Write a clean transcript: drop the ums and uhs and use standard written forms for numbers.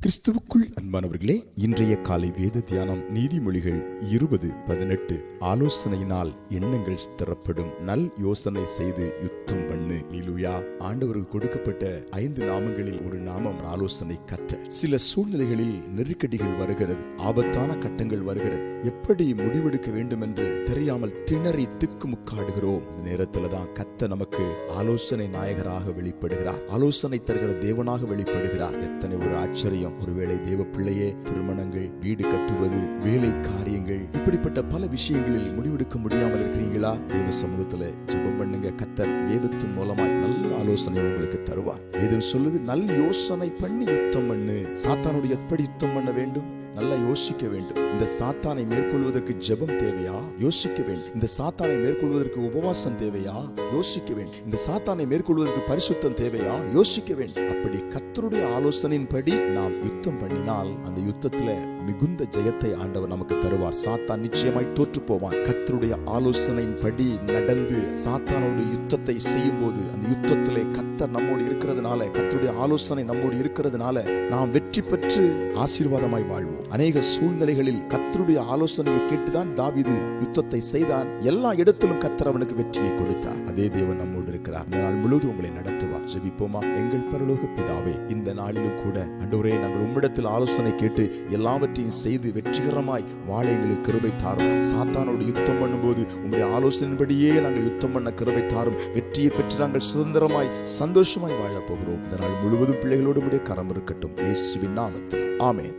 கிறிஸ்துவுக்குள் அன்பானவர்களே, இன்றைய காலை வேத தியானம் நீதிமொழிகள் 20:18. ஆலோசனையினால் எண்ணங்கள் ஸ்திரப்படும், நல் யோசனை செய்து யுத்தம் பண்ணு. அல்லேலூயா. ஆண்டவருக்கு கொடுக்கப்பட்ட 5 நாமங்களில் ஒரு நாமம் ஆலோசனை கர்த்தர். சில சூழ்நிலைகளில் நெருக்கடிகள் வருகிறது, ஆபத்தான கட்டங்கள் வருகிறது, எப்படி முடிவெடுக்க வேண்டும் என்று தெரியாமல் திணறி திக்குமுக்காடுகிறோம். நேரத்துல தான் கர்த்தர் நமக்கு ஆலோசனை நாயகராக வெளிப்படுகிறார், ஆலோசனை தருகிற தேவனாக வெளிப்படுகிறார். எத்தனை ஒரு ஆச்சரியம்! ஒருவேளை தேவ பிள்ளையே, திருமணங்கள், வீடு கட்டுவது, வேலை காரியங்கள், இப்படிப்பட்ட பல விஷயங்களில் முடிவெடுக்க முடியாமல் இருக்கிறீங்களா? தேவ சமூகத்துல ஜெபம் பண்ணுங்க. கர்த்தர் வேதத்தின் மூலமாய் நல்ல ஆலோசனை உங்களுக்கு தருவார். வேதம் சொல்லுது, நல்ல யோசனை பண்ணி யுத்தம் பண்ணு. சாத்தானோடு எப்படி யுத்தம் பண்ண வேண்டும்? நல்லா யோசிக்க வேண்டும். இந்த சாத்தானை மேற்கொள்வதற்கு ஜெபம் தேவையா? யோசிக்க வேண்டும். இந்த சாத்தானை மேற்கொள்வதற்கு உபவாசம் தேவையா? யோசிக்க வேண்டும். இந்த சாத்தானை மேற்கொள்வதற்கு பரிசுத்தம் தேவையா? யோசிக்க வேண்டும். அப்படி கர்த்தருடைய ஆலோசனையின்படி நாம் யுத்தம் பண்ணினால் அந்த யுத்தத்துல மிகுந்த ஜெயத்தை ஆண்டவர் நமக்கு தருவார். சாத்தான் நிச்சயமாய் தோற்று போவான். கர்த்தருடைய ஆலோசனையின்படி நடந்து சாத்தானோட யுத்தத்தை செய்யும் போது அந்த யுத்தத்திலே கர்த்தர் நம்மோடு இருக்கிறதுனால, கர்த்தருடைய ஆலோசனை நம்மோடு இருக்கிறதுனால நாம் வெற்றி பெற்று ஆசீர்வாதமாய் வாழ்வோம். அநேக சூழ்நிலைகளில் கர்த்தருடைய ஆலோசனையை கேட்டுதான் தாவீது யுத்தத்தை செய்தான். எல்லா இடத்திலும் கர்த்தர் அவனுக்கு வெற்றியை கொடுத்தார். அதே தேவன் நம்மோடு இருக்கிறார். இந்த நாள் முழுவதும் உங்களை நடத்துவார். ஜெபிப்போமா? எங்கள் பரலோக பிதாவே, இந்த நாளிலும் கூட ஆண்டவரே, நாங்கள் உம்மிடத்தில் ஆலோசனை கேட்டு எல்லாவற்றையும் செய்து வெற்றிகரமாய் வாழ எங்களுக்கு கிருபை தாரும். சாத்தானோடு யுத்தம் பண்ணும்போது உம்முடைய ஆலோசனையின்படியே நாங்கள் யுத்தம் பண்ண கிருபை தாரும். வெற்றியை பெற்று நாங்கள் சுதந்திரமாய் சந்தோஷமாய் வாழப் போகிறோம். இந்த நாள் முழுவதும் பிள்ளைகளோடு உம்முடைய கரம் இருக்கட்டும். இயேசுவின் நாமத்தில் ஆமென்.